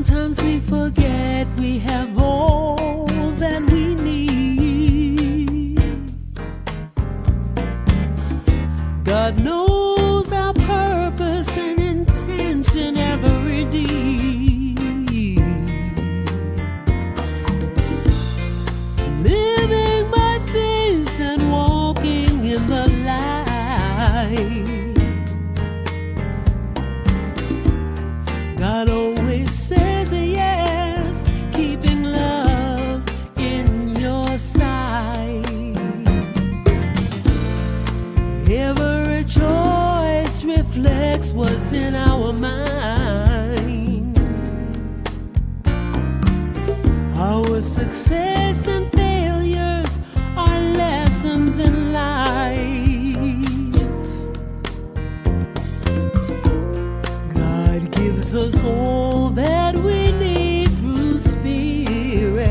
Sometimes we forget we have all that we need. God knows our purpose and intent in every deed. Living by faith and walking in the light. God always says yes, keeping love in your sight. Every choice reflects what's in our minds. Our success and failures are lessons in life. God gives us all that we need through Spirit.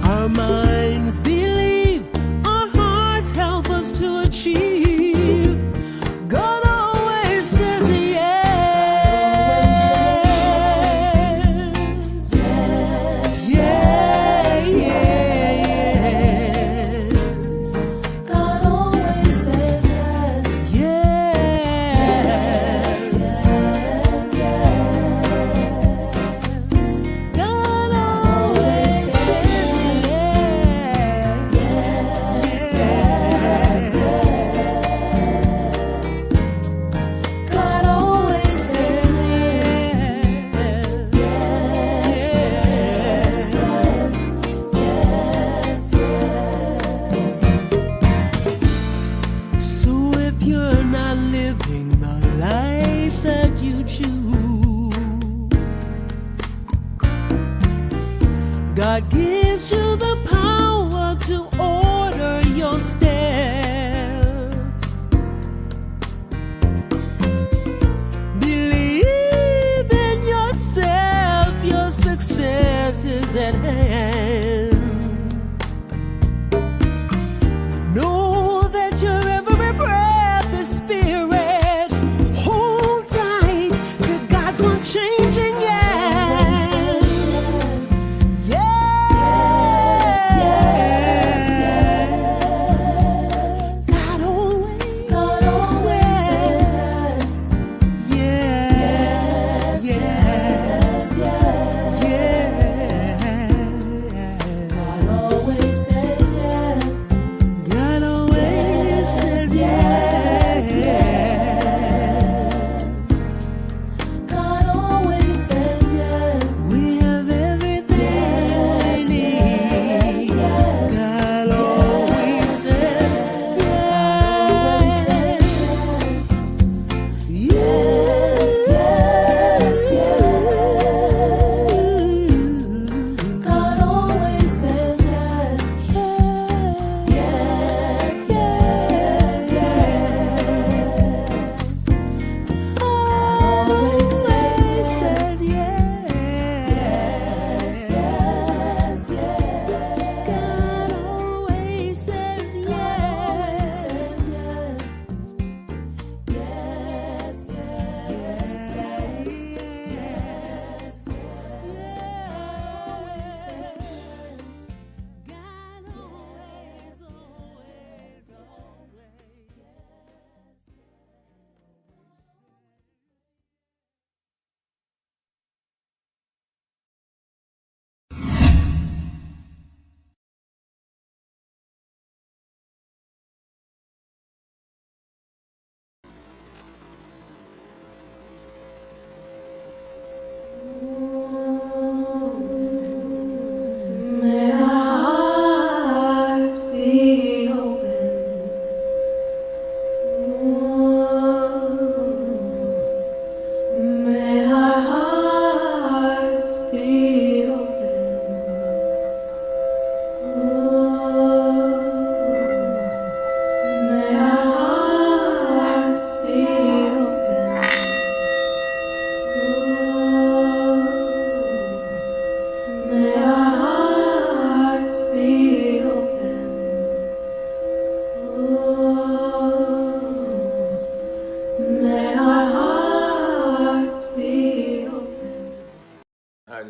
Our minds believe, our hearts help us to achieve. God always says yes. Yeah, yes. God always says yes. Yes.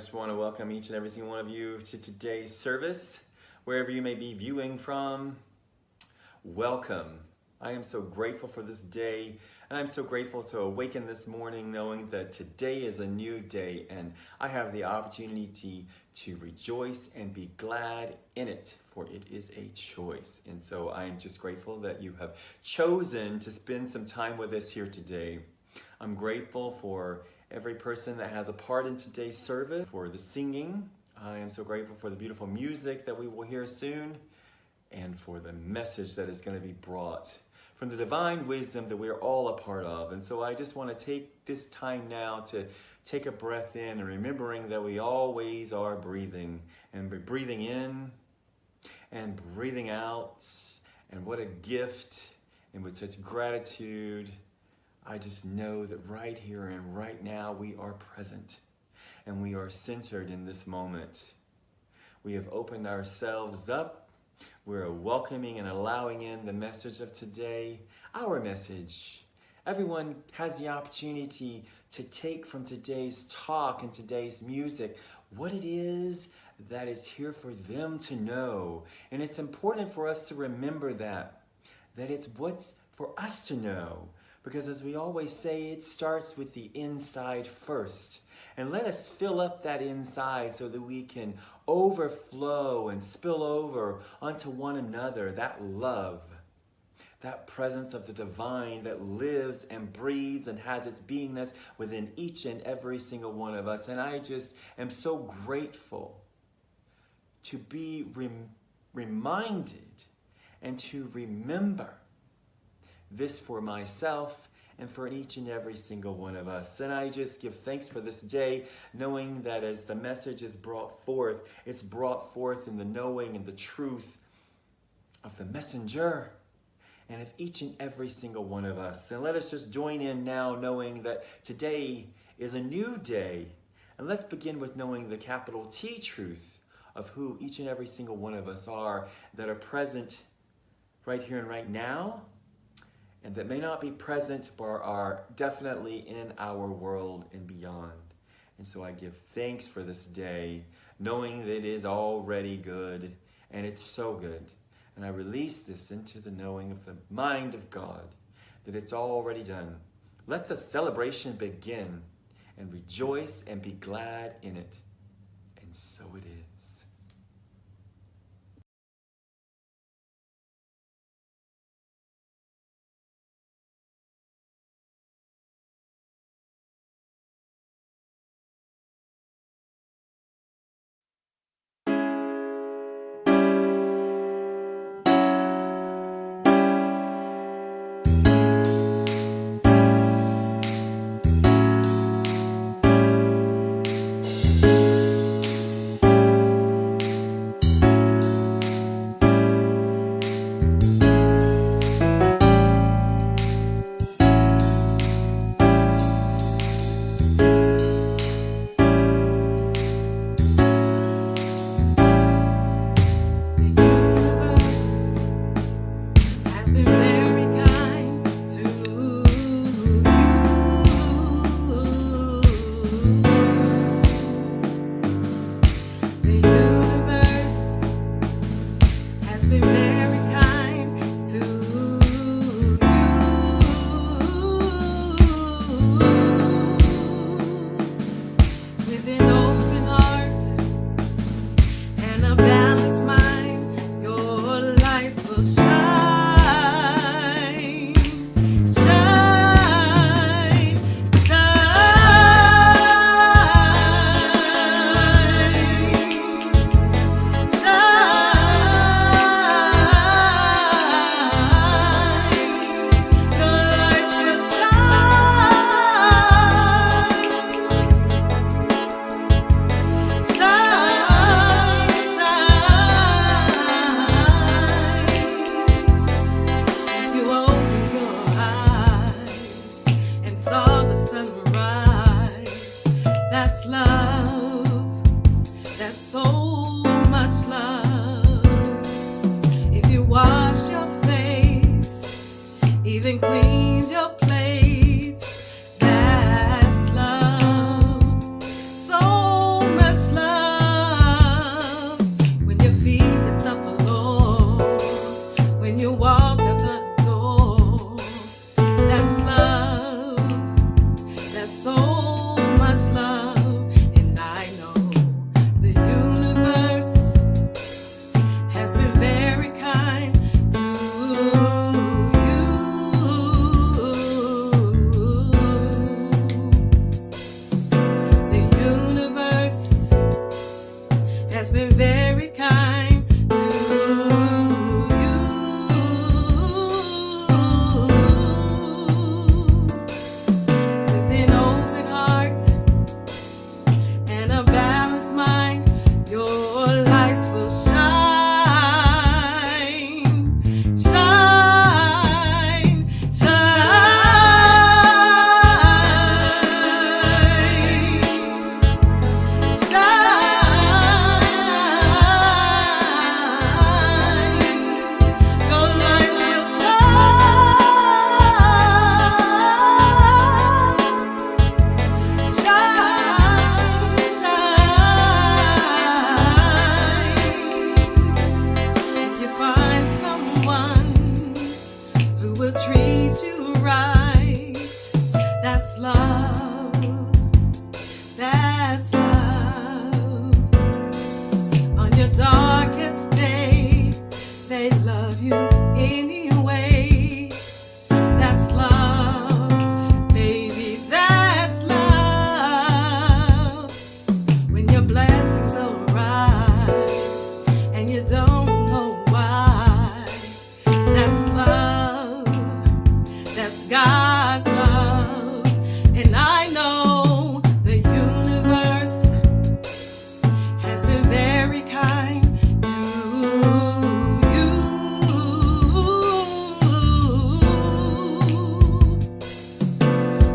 just want to welcome each and every single one of you to today's service. Wherever you may be viewing from, welcome. I am so grateful for this day, and I'm so grateful to awaken this morning knowing that today is a new day, and I have the opportunity to rejoice and be glad in it, for it is a choice. And so I am just grateful that you have chosen to spend some time with us here today. I'm grateful for every person that has a part in today's service, for the singing. I am so grateful for the beautiful music that we will hear soon, and for the message that is going to be brought from the divine wisdom that we are all a part of. And so I just want to take this time now to take a breath in and remembering that we always are breathing, and we're breathing in and breathing out. And what a gift, and with such gratitude, I just know that right here and right now we are present and we are centered in this moment. We have opened ourselves up. We're welcoming and allowing in the message of today, our message. Everyone has the opportunity to take from today's talk and today's music what it is that is here for them to know. And it's important for us to remember that it's what's for us to know. Because as we always say, it starts with the inside first. And let us fill up that inside so that we can overflow and spill over onto one another, that love, that presence of the divine that lives and breathes and has its beingness within each and every single one of us. And I just am so grateful to be reminded and to remember this for myself and for each and every single one of us. And I just give thanks for this day, knowing that as the message is brought forth, it's brought forth in the knowing and the truth of the messenger and of each and every single one of us. And let us just join in now, knowing that today is a new day. And let's begin with knowing the capital T truth of who each and every single one of us are, that are present right here and right now, and that may not be present, but are definitely in our world and beyond. And so I give thanks for this day, knowing that it is already good, and it's so good. And I release this into the knowing of the mind of God, that it's already done. Let the celebration begin, and rejoice and be glad in it. And so it is. There's so much love, and I know the universe has been very kind to you. The universe has been very kind to you. With an open heart and a balanced mind, your lights will shine, shine, shine, shine. Your lights will shine, shine, shine. If you find someone who will treat you right, that's love, that's love. On your darkest day, they love you anyway. That's love, baby, that's love. When your blessings arise and you don't know why, that's love, that's God's love. And I know the universe has been very kind to you.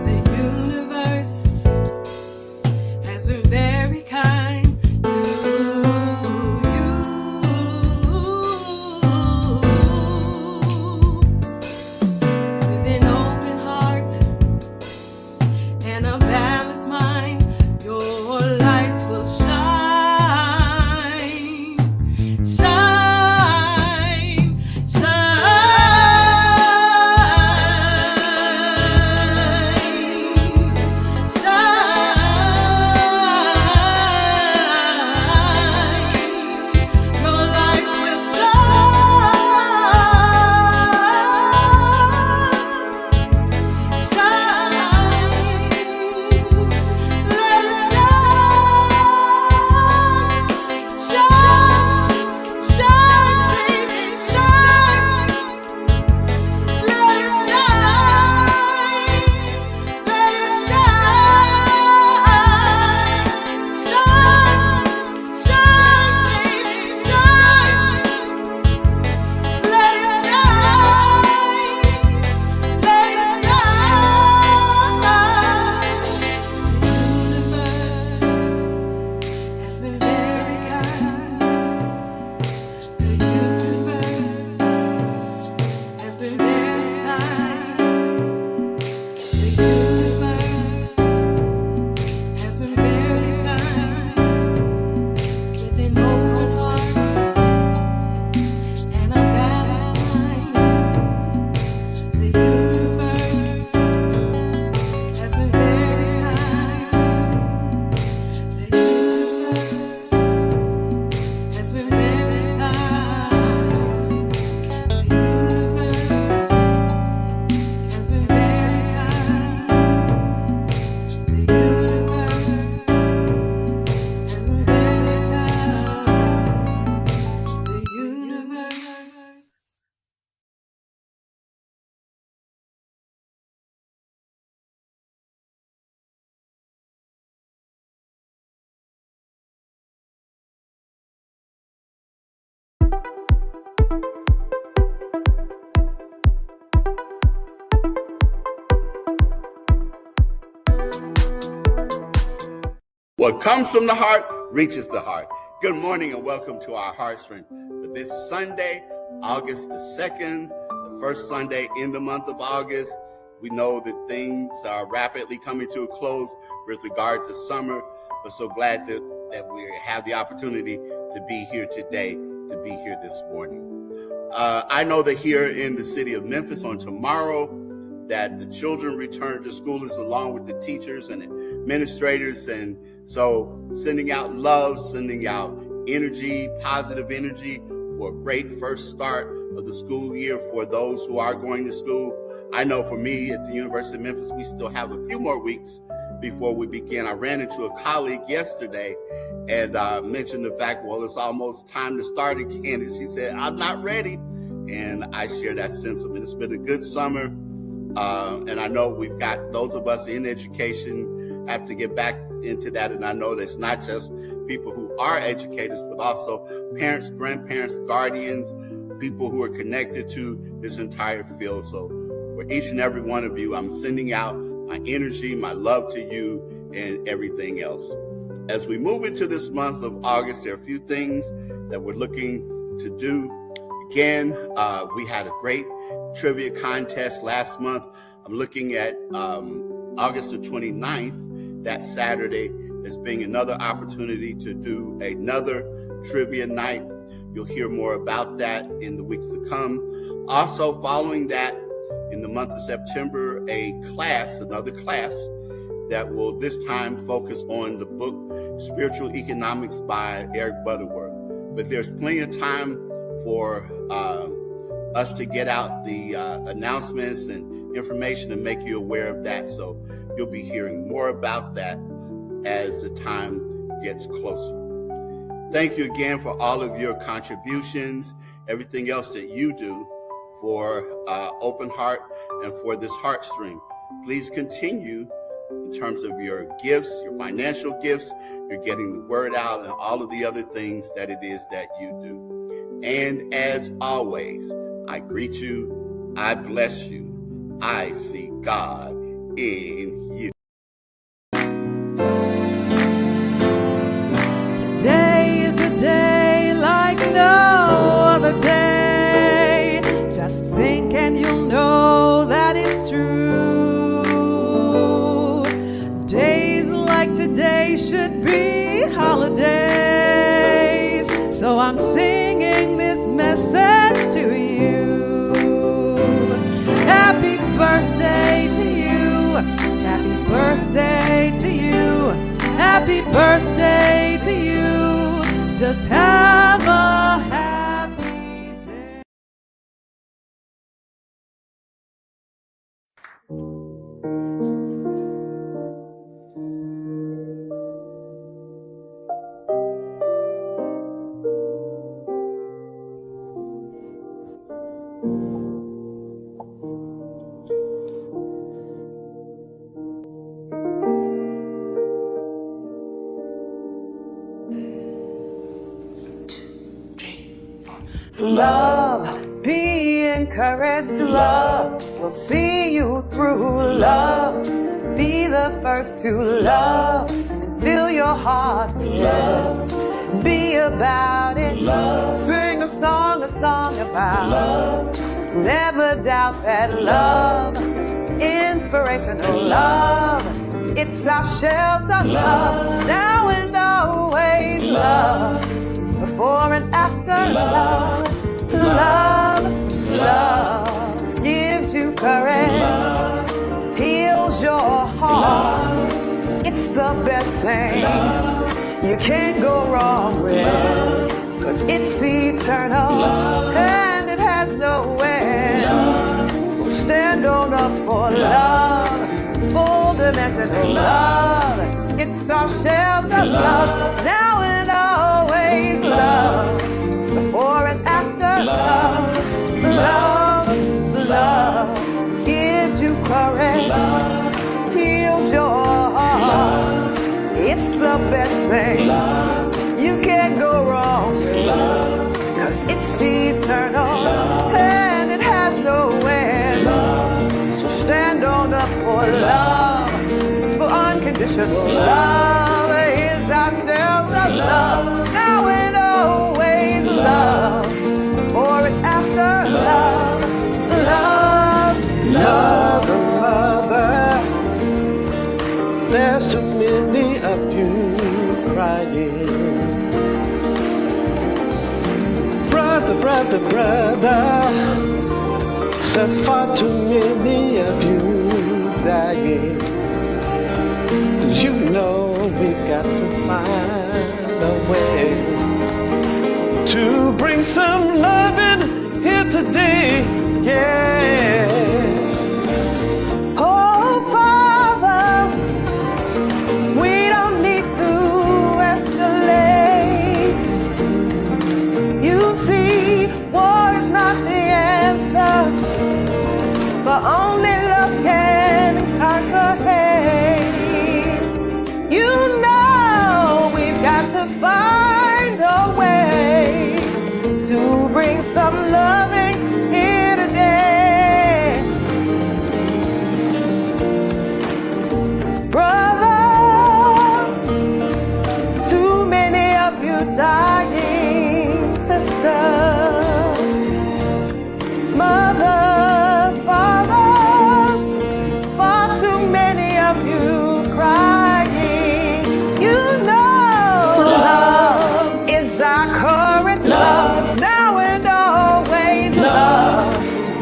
The universe has been very kind to you. With an open heart and a balanced mind, your lights will shine, shine, shine, shine. Your lights will shine, shine. Let it shine, shine, shine, baby, shine. Let it shine, let it shine, shine, shine, baby, shine. Let it shine, let it shine. The universe has been very kind. The universe has been very kind. The universe has been very kind. With an open heart and a balanced mind, the universe has been very kind. The universe has been very kind. The universe has been very kind. The universe has been very kind. The universe. What comes from the heart reaches the heart. Good morning and welcome to our Heart Strength for this Sunday, August the 2nd, the first Sunday in the month of August. We know that things are rapidly coming to a close with regard to summer, but so glad that we have the opportunity to be here today, to be here this morning. I know that here in the city of Memphis on tomorrow, that the children return to school is along with the teachers and administrators. And so sending out love, sending out energy, positive energy for a great first start of the school year for those who are going to school. I know for me at the University of Memphis, we still have a few more weeks before we begin. I ran into a colleague yesterday and mentioned the fact, well, it's almost time to start again. And she said, I'm not ready. And I share that sentiment. It's been a good summer. And I know we've got those of us in education have to get back into that. And I know that it's not just people who are educators, but also parents, grandparents, guardians, people who are connected to this entire field. So for each and every one of you, I'm sending out my energy, my love to you, and everything else. As we move into this month of August, there are a few things that we're looking to do. Again, we had a great trivia contest last month. I'm looking at August the 29th, that Saturday, as being another opportunity to do another trivia night. You'll hear more about that in the weeks to come. Also, following that, in the month of September, another class that will this time focus on the book Spiritual Economics by Eric Butterworth. But there's plenty of time for us to get out the announcements and information and make you aware of that. So you'll be hearing more about that as the time gets closer. Thank you again for all of your contributions, everything else that you do for Open Heart and for this Heartstream. Please continue in terms of your gifts, your financial gifts, you're getting the word out and all of the other things that it is that you do. And as always, I greet you, I bless you, I see God in you. Today is a day like no other day. Just think and you'll know that it's true. Days like today should be holidays. So I'm singing this message to you. Happy birthday to you. Happy birthday to you. Happy birthday to you. Just have a happy day. Love, be encouraged. Love will see you through. Love, be the first to love. Fill your heart with love. Be about it. Love. Sing a song about love. Never doubt that love. Inspirational love. It's our shelter. Love. Now and always love. Before and after love. Love, love gives you courage, love, heals your heart. Love, it's the best thing you can't go wrong with, cause it's eternal and it has no end. So stand on up for love, full dimensional love. It's our shelter, love, now and always love. Before and after love, love, love gives you courage, love, heals your heart. It's the best thing you can't go wrong with, cause it's eternal and it has no end. So stand on up for love, for unconditional love is our shelter, love, now and always love, before and after love, love, love. Mother, there's so many of you crying. Brother, There's far too many of you dying. 'Cause you know we got to find a way to bring some loving here today. Yeah. Oh, Father, we don't need to escalate. You see, war is not the answer, but only love can conquer hate. You know we've got to find a way to bring some loving here today. Brother, too many of you dying. Sister, mothers, fathers, far too many of you crying. You know love is our current love, now and always love,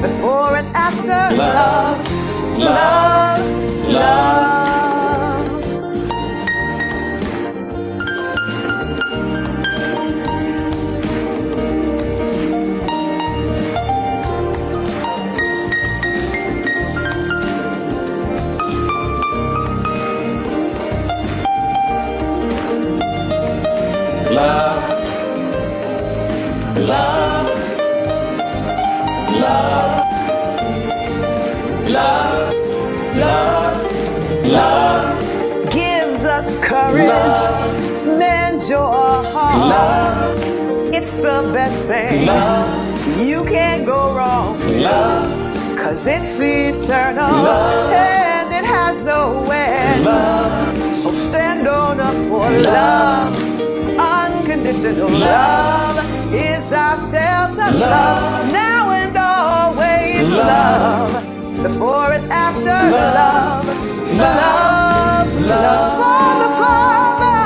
before and after love, love, love. Love, love, love, love, love, love. Gives us courage, mends your heart. Love, It's the best thing. love, You can't go wrong, love, 'cause it's eternal Love. and it has no end. love, So stand on up for love. Unconditional love is our shelter. Love, now and always love, before and after love, love, love. Father, Father,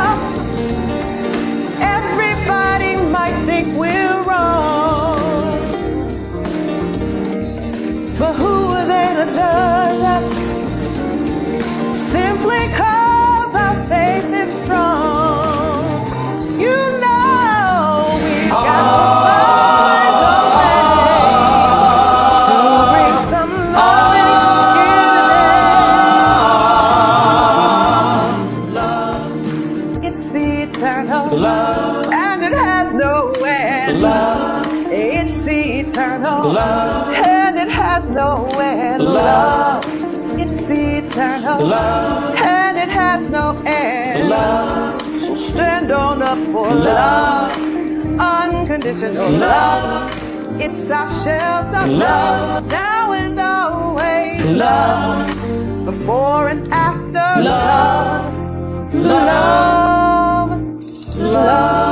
everybody might think we're wrong, but who are they to judge us? Simply 'cause our faith is strong. You know we've got to find a way to bring some loving here today. It's eternal, love, and it has no end. love, It's eternal, love, and it has no end. Love. It's eternal, love, and it has no end. love, So stand on up for love, unconditional love. It's our shelter, Love. now and always love, before and after Love. love, love.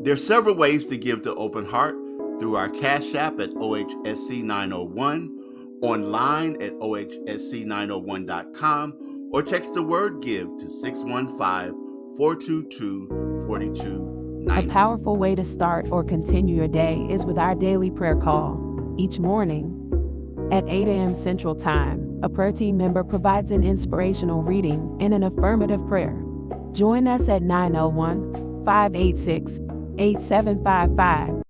There are several ways to give to Open Heart: through our Cash App at OHSC 901, online at OHSC901.com, or text the word GIVE to 615-422-4290. A powerful way to start or continue your day is with our daily prayer call. Each morning at 8 a.m. Central Time, a prayer team member provides an inspirational reading and an affirmative prayer. Join us at 901-586-8755.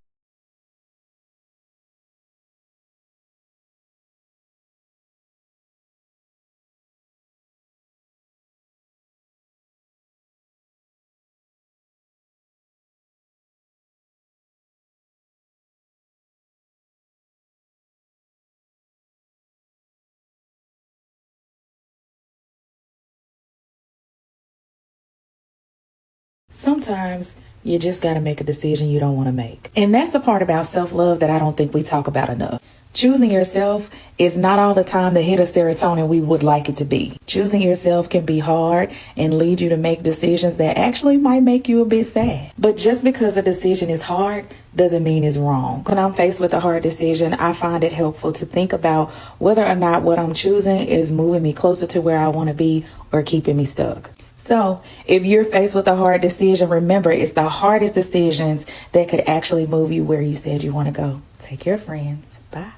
Sometimes You just got to make a decision you don't want to make. And that's the part about self-love that I don't think we talk about enough. Choosing yourself is not all the time the hit of serotonin we would like it to be. Choosing yourself can be hard and lead you to make decisions that actually might make you a bit sad. But just because a decision is hard doesn't mean it's wrong. When I'm faced with a hard decision, I find it helpful to think about whether or not what I'm choosing is moving me closer to where I want to be or keeping me stuck. So if you're faced with a hard decision, remember it's the hardest decisions that could actually move you where you said you want to go. Take care, friends. Bye.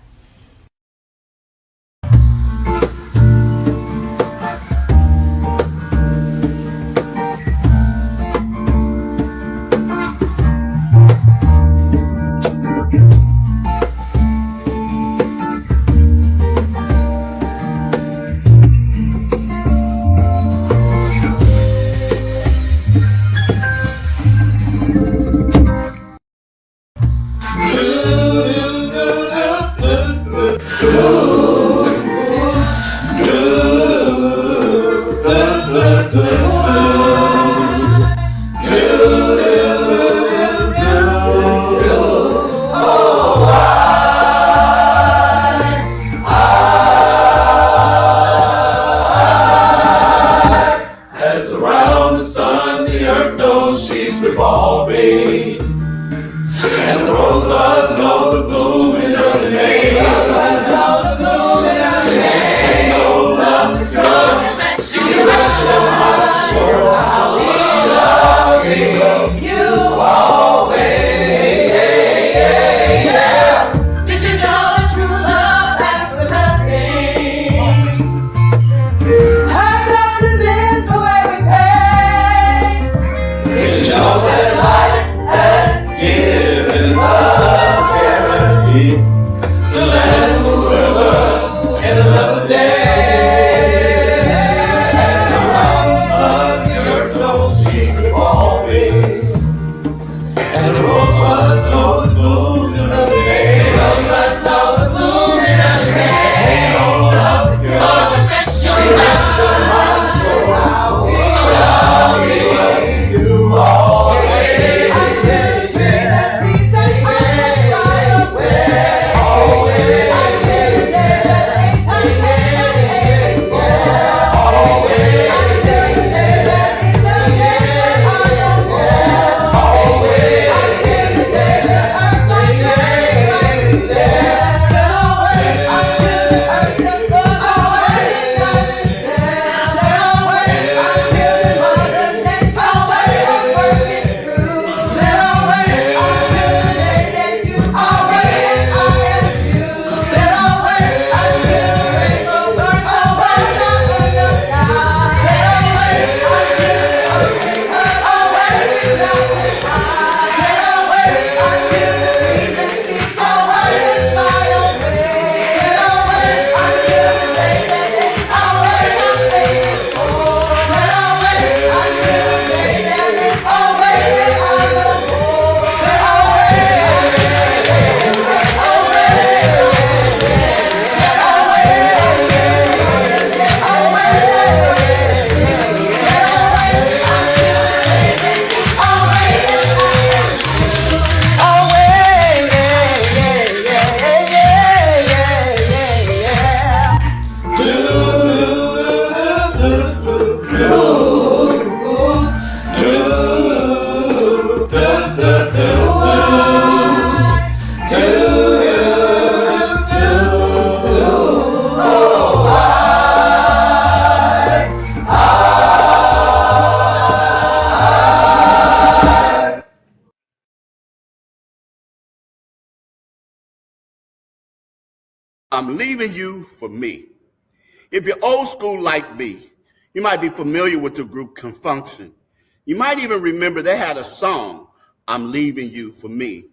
I'm leaving you for me. If you're old school like me, you might be familiar with the group Confunction. You might even remember they had a song, I'm Leaving You for Me.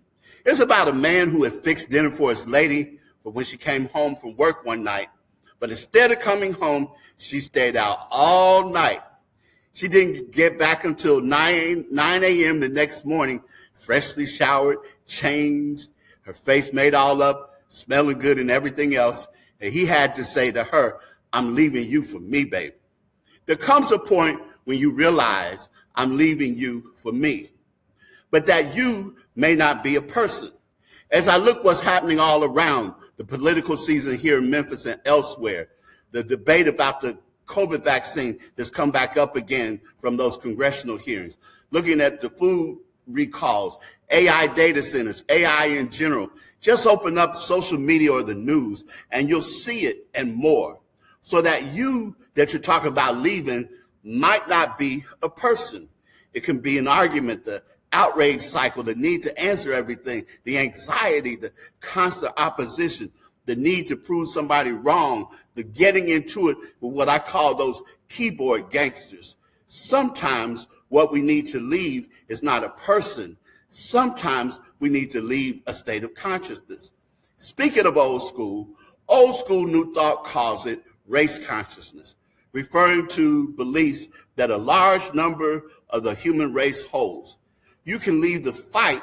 It's about a man who had fixed dinner for his lady for when she came home from work one night, but instead of coming home, she stayed out all night. She didn't get back until 9 a.m. the next morning, freshly showered, changed, her face made all up, smelling good and everything else. And he had to say to her, I'm leaving you for me, baby. There comes a point when you realize I'm leaving you for me. but that you may not be a person. As I look what's happening all around, the political season here in Memphis and elsewhere, the debate about the COVID vaccine that's come back up again from those congressional hearings, looking at the food recalls, AI data centers, AI in general, just open up social media or the news and you'll see it and more. So that you that you're talking about leaving might not be a person. It can be an argument, the outrage cycle, the need to answer everything, the anxiety, the constant opposition, the need to prove somebody wrong, the getting into it with what I call those keyboard gangsters. Sometimes what we need to leave is not a person. Sometimes we need to leave a state of consciousness. Speaking of old school New Thought calls it race consciousness, referring to beliefs that a large number of the human race holds. You can leave the fight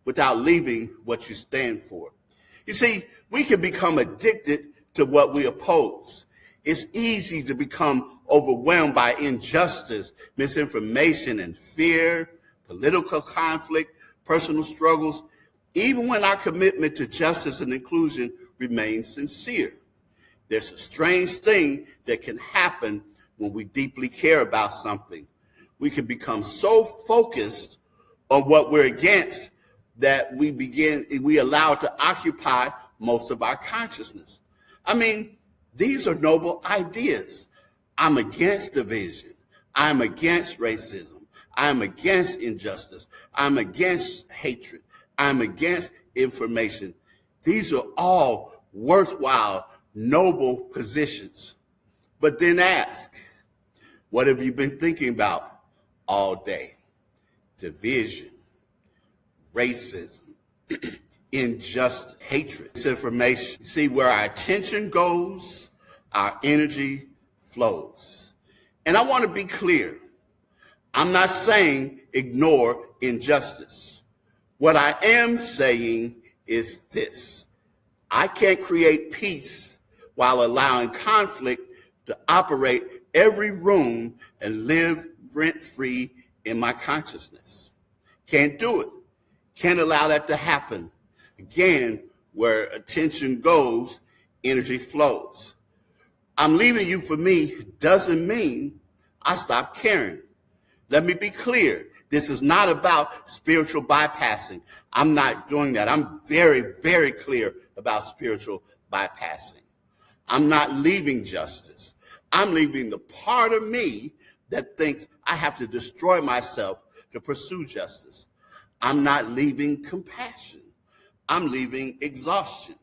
without leaving what you stand for. You see, we can become addicted to what we oppose. It's easy to become overwhelmed by injustice, misinformation, and fear, political conflict, personal struggles, even when our commitment to justice and inclusion remains sincere. There's a strange thing that can happen when we deeply care about something. We can become so focused on what we're against that we allow it to occupy most of our consciousness. I mean, these are noble ideas. I'm against division. I'm against racism. I'm against injustice. I'm against hatred. I'm against information. These are all worthwhile, noble positions. But then ask, what have you been thinking about all day? Division, racism, injustice, hatred, misinformation. See, where our attention goes, our energy flows. And I want to be clear. I'm not saying ignore injustice. What I am saying is this. I can't create peace while allowing conflict to operate every room and live rent-free in my consciousness. Can't do it. Can't allow that to happen. Again, where attention goes, energy flows. I'm leaving you for me doesn't mean I stop caring. Let me be clear. This is not about spiritual bypassing. I'm not doing that. I'm very, very clear about spiritual bypassing. I'm not leaving justice. I'm leaving the part of me that thinks I have to destroy myself to pursue justice. I'm not leaving compassion. I'm leaving exhaustion.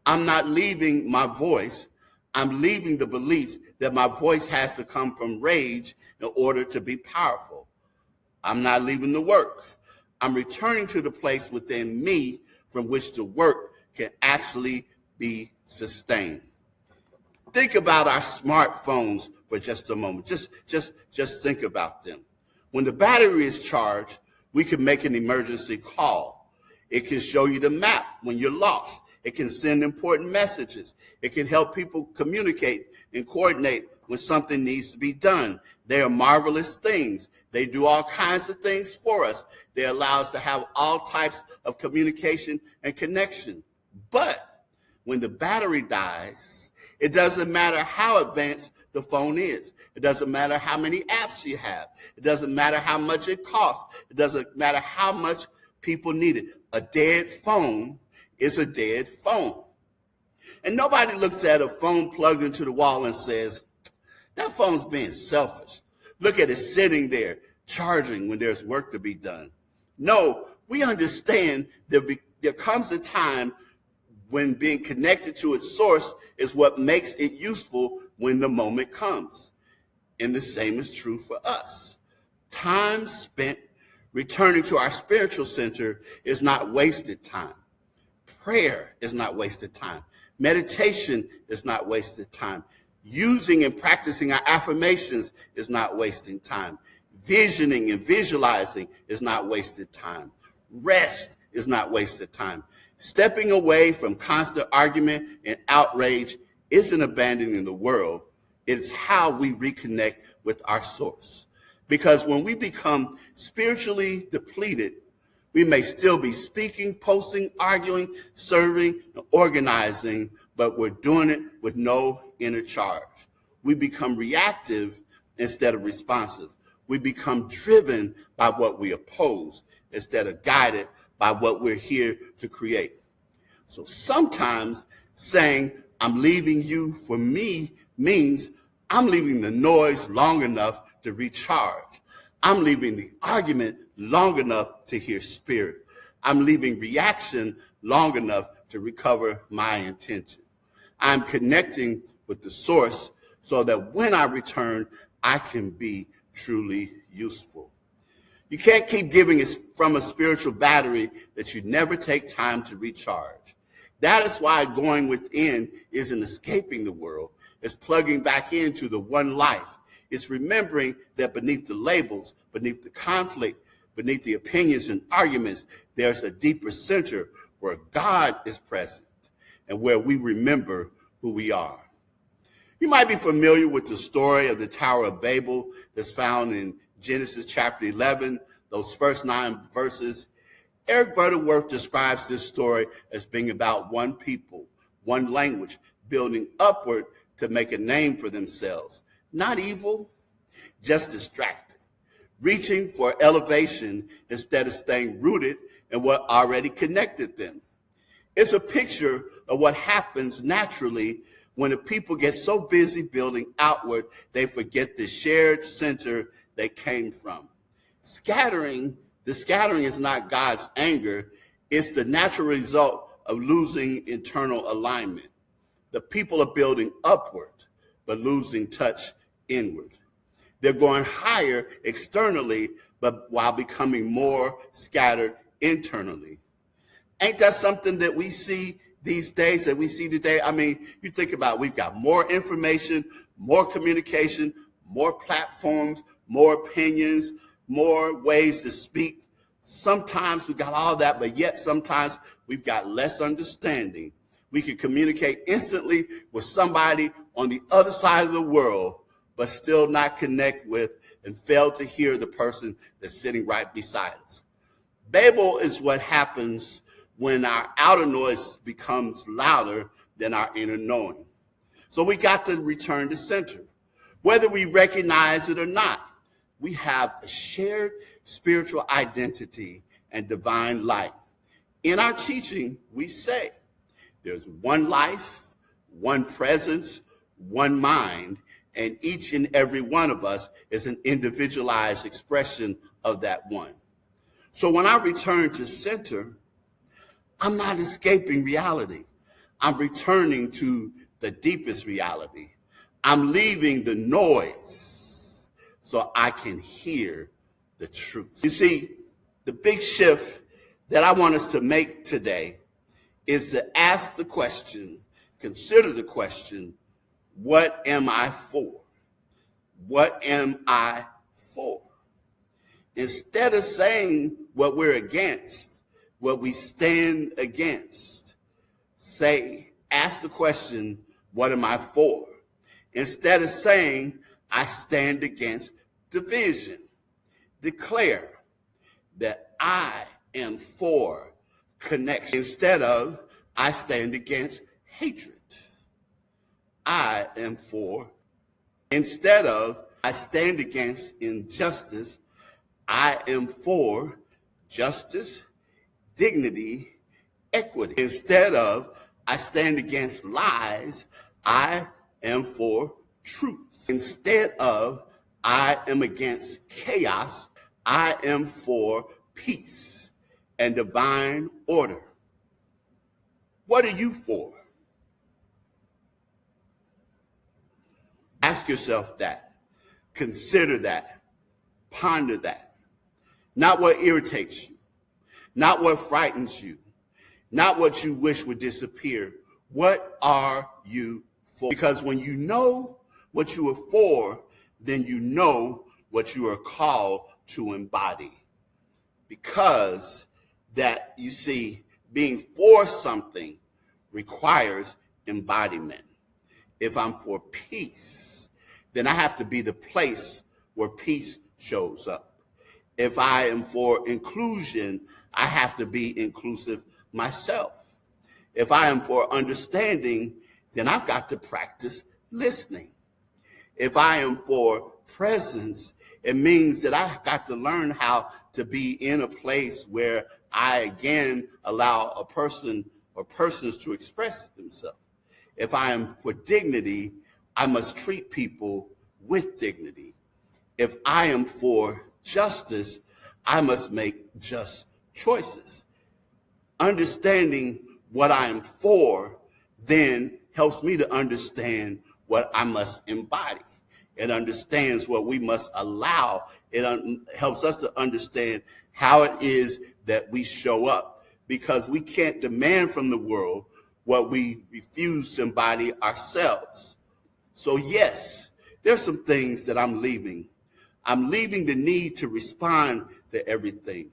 I'm not leaving my voice. I'm leaving the belief that my voice has to come from rage in order to be powerful. I'm not leaving the work. I'm returning to the place within me from which the work can actually be sustained. Think about our smartphones for just a moment. Just think about them. When the battery is charged, we can make an emergency call. It can show you the map when you're lost. It can send important messages. It can help people communicate and coordinate when something needs to be done. They are marvelous things. They do all kinds of things for us. They allow us to have all types of communication and connection. But when the battery dies, it doesn't matter how advanced the phone is. It doesn't matter how many apps you have. It doesn't matter how much it costs. It doesn't matter how much people need it. A dead phone is a dead phone. And nobody looks at a phone plugged into the wall and says, that phone's being selfish. Look at it sitting there charging when there's work to be done. No, we understand there comes a time when being connected to its source is what makes it useful when the moment comes. And the same is true for us. Time spent returning to our spiritual center is not wasted time. Prayer is not wasted time. Meditation is not wasted time. Using and practicing our affirmations is not wasting time. Visioning and visualizing is not wasted time. Rest is not wasted time. Stepping away from constant argument and outrage isn't abandoning the world. It's how we reconnect with our source. Because when we become spiritually depleted, We may still be speaking, posting, arguing, serving, and organizing, but we're doing it with no inner charge. We become reactive instead of responsive. We become driven by what we oppose instead of guided by what we're here to create. So sometimes saying, I'm leaving you for me means I'm leaving the noise long enough to recharge. I'm leaving the argument long enough to hear spirit. I'm leaving reaction long enough to recover my intention. I'm connecting with the source so that when I return, I can be truly useful. You can't keep giving from a spiritual battery that you never take time to recharge. That is why going within isn't escaping the world. It's plugging back into the one life. It's remembering that beneath the labels, beneath the conflict, beneath the opinions and arguments, there's a deeper center where God is present and where we remember who we are. You might be familiar with the story of the Tower of Babel that's found in Genesis chapter 11, those first 9 verses. Eric Butterworth describes this story as being about one people, one language, building upward to make a name for themselves. Not evil, just distracted, reaching for elevation instead of staying rooted in what already connected them. It's a picture of what happens naturally when the people get so busy building outward, they forget the shared center they came from. The scattering is not God's anger. It's the natural result of losing internal alignment. The people are building upward, but losing touch inward. They're going higher externally, but while becoming more scattered internally. Ain't that something that we see these days, that we see today? I mean, you think about, we've got more information, more communication, more platforms, more opinions, more ways to speak. Sometimes we've got all that, but yet sometimes we've got less understanding. We can communicate instantly with somebody on the other side of the world, but still not connect with and fail to hear the person that's sitting right beside us. Babel is what happens when our outer noise becomes louder than our inner knowing. So we got to return to center. Whether we recognize it or not, we have a shared spiritual identity and divine light. In our teaching, we say there's one life, one presence, one mind, and each and every one of us is an individualized expression of that one. So when I return to center, I'm not escaping reality. I'm returning to the deepest reality. I'm leaving the noise so I can hear the truth. You see, the big shift that I want us to make today is to ask the question, consider the question, what am I for? What am I for? Instead of saying what we're against, what we stand against, ask the question, what am I for? Instead of saying, I stand against division, declare that I am for connection. Instead of, I stand against hatred. I am for. Instead of, I stand against injustice, I am for justice, dignity, equity. Instead of, I stand against lies, I am for truth. Instead of, I am against chaos, I am for peace and divine order. What are you for? Ask yourself that. Consider that. Ponder that. Not what irritates you, not what frightens you, not what you wish would disappear. What are you for? Because when you know what you are for, then you know what you are called to embody. Because that, you see, being for something requires embodiment. If I'm for peace, then I have to be the place where peace shows up. If I am for inclusion, I have to be inclusive myself. If I am for understanding, then I've got to practice listening. If I am for presence, it means that I've got to learn how to be in a place where I again allow a person or persons to express themselves. If I am for dignity, I must treat people with dignity. If I am for justice, I must make just choices. Understanding what I am for then helps me to understand what I must embody. It understands what we must allow. It helps us to understand how it is that we show up, because we can't demand from the world what we refuse to embody ourselves. So yes, there's some things that I'm leaving. I'm leaving the need to respond to everything.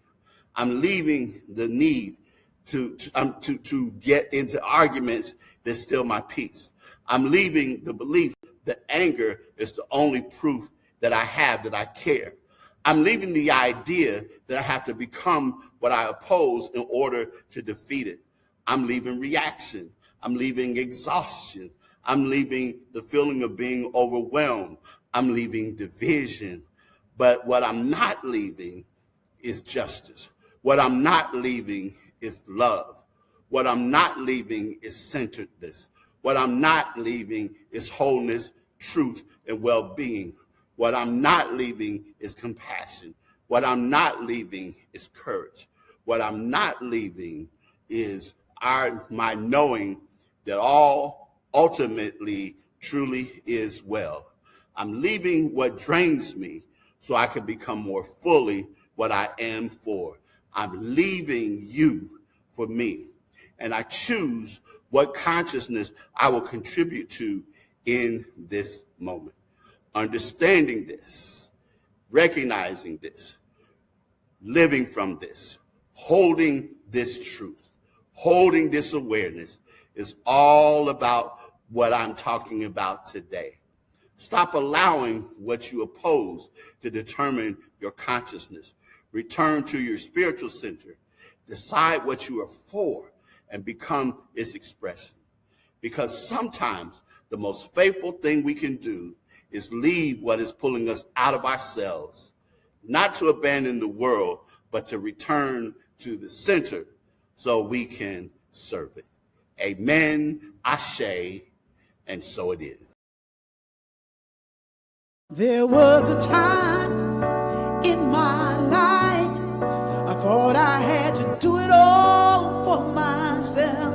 I'm leaving the need to get into arguments that steal my peace. I'm leaving the belief that anger is the only proof that I have that I care. I'm leaving the idea that I have to become what I oppose in order to defeat it. I'm leaving reaction. I'm leaving exhaustion. I'm leaving the feeling of being overwhelmed. I'm leaving division. But what I'm not leaving is justice. What I'm not leaving is love. What I'm not leaving is centeredness. What I'm not leaving is wholeness, truth, and well-being. What I'm not leaving is compassion. What I'm not leaving is courage. What I'm not leaving is my knowing that all ultimately truly is well. I'm leaving what drains me so I can become more fully what I am for. I'm leaving you for me. And I choose what consciousness I will contribute to in this moment. Understanding this, recognizing this, living from this, holding this truth, holding this awareness is all about what I'm talking about today. Stop allowing what you oppose to determine your consciousness. Return to your spiritual center. Decide what you are for and become its expression. Because sometimes the most faithful thing we can do is leave what is pulling us out of ourselves, not to abandon the world, but to return to the center so we can serve it. Amen, ashe, and so it is. There was a time in my life I thought I had to do it all for myself.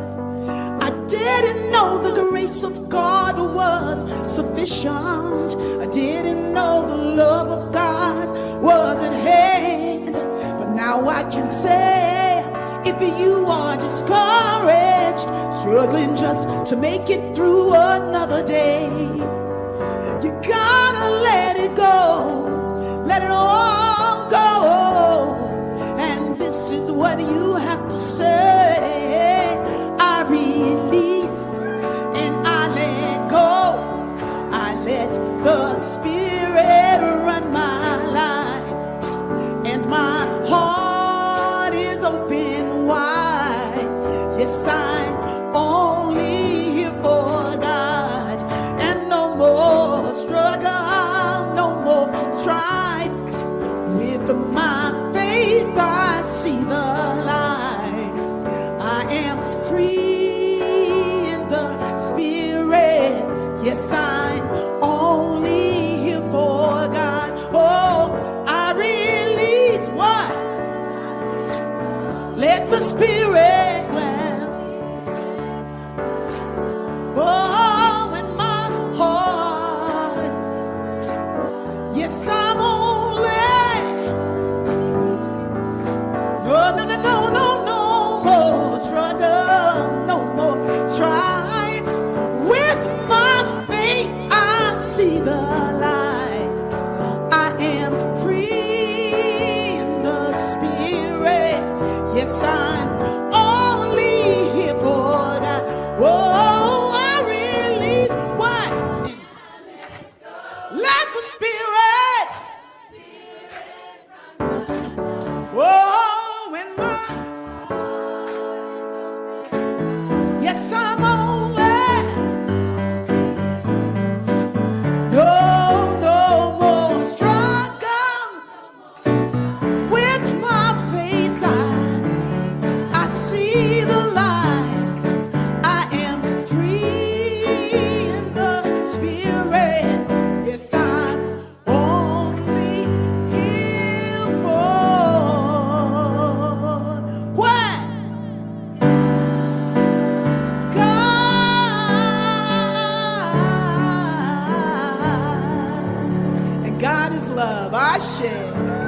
I didn't know the grace of God was sufficient. I didn't know the love of God was at hand. But now I can say, if you are discouraged, struggling just to make it through another day, you gotta let it go, let it all go. And this is what you have to say: I release and I let go. I let the Spirit run my life, and my heart is open wide. Yes, I'm only here for God, and no more struggle, no more strife. With my faith I see the light. I am free in the Spirit. Yes, I'm only here for God. Oh, I release what? Let the Spirit dwell. Oh, in my heart. Yes, I'm only. No more struggle, no more strife. With my faith I see the light. I am free in the Spirit. Yes, I'm only here for that. Oh, I release what? Let the Spirit. love. Ashe.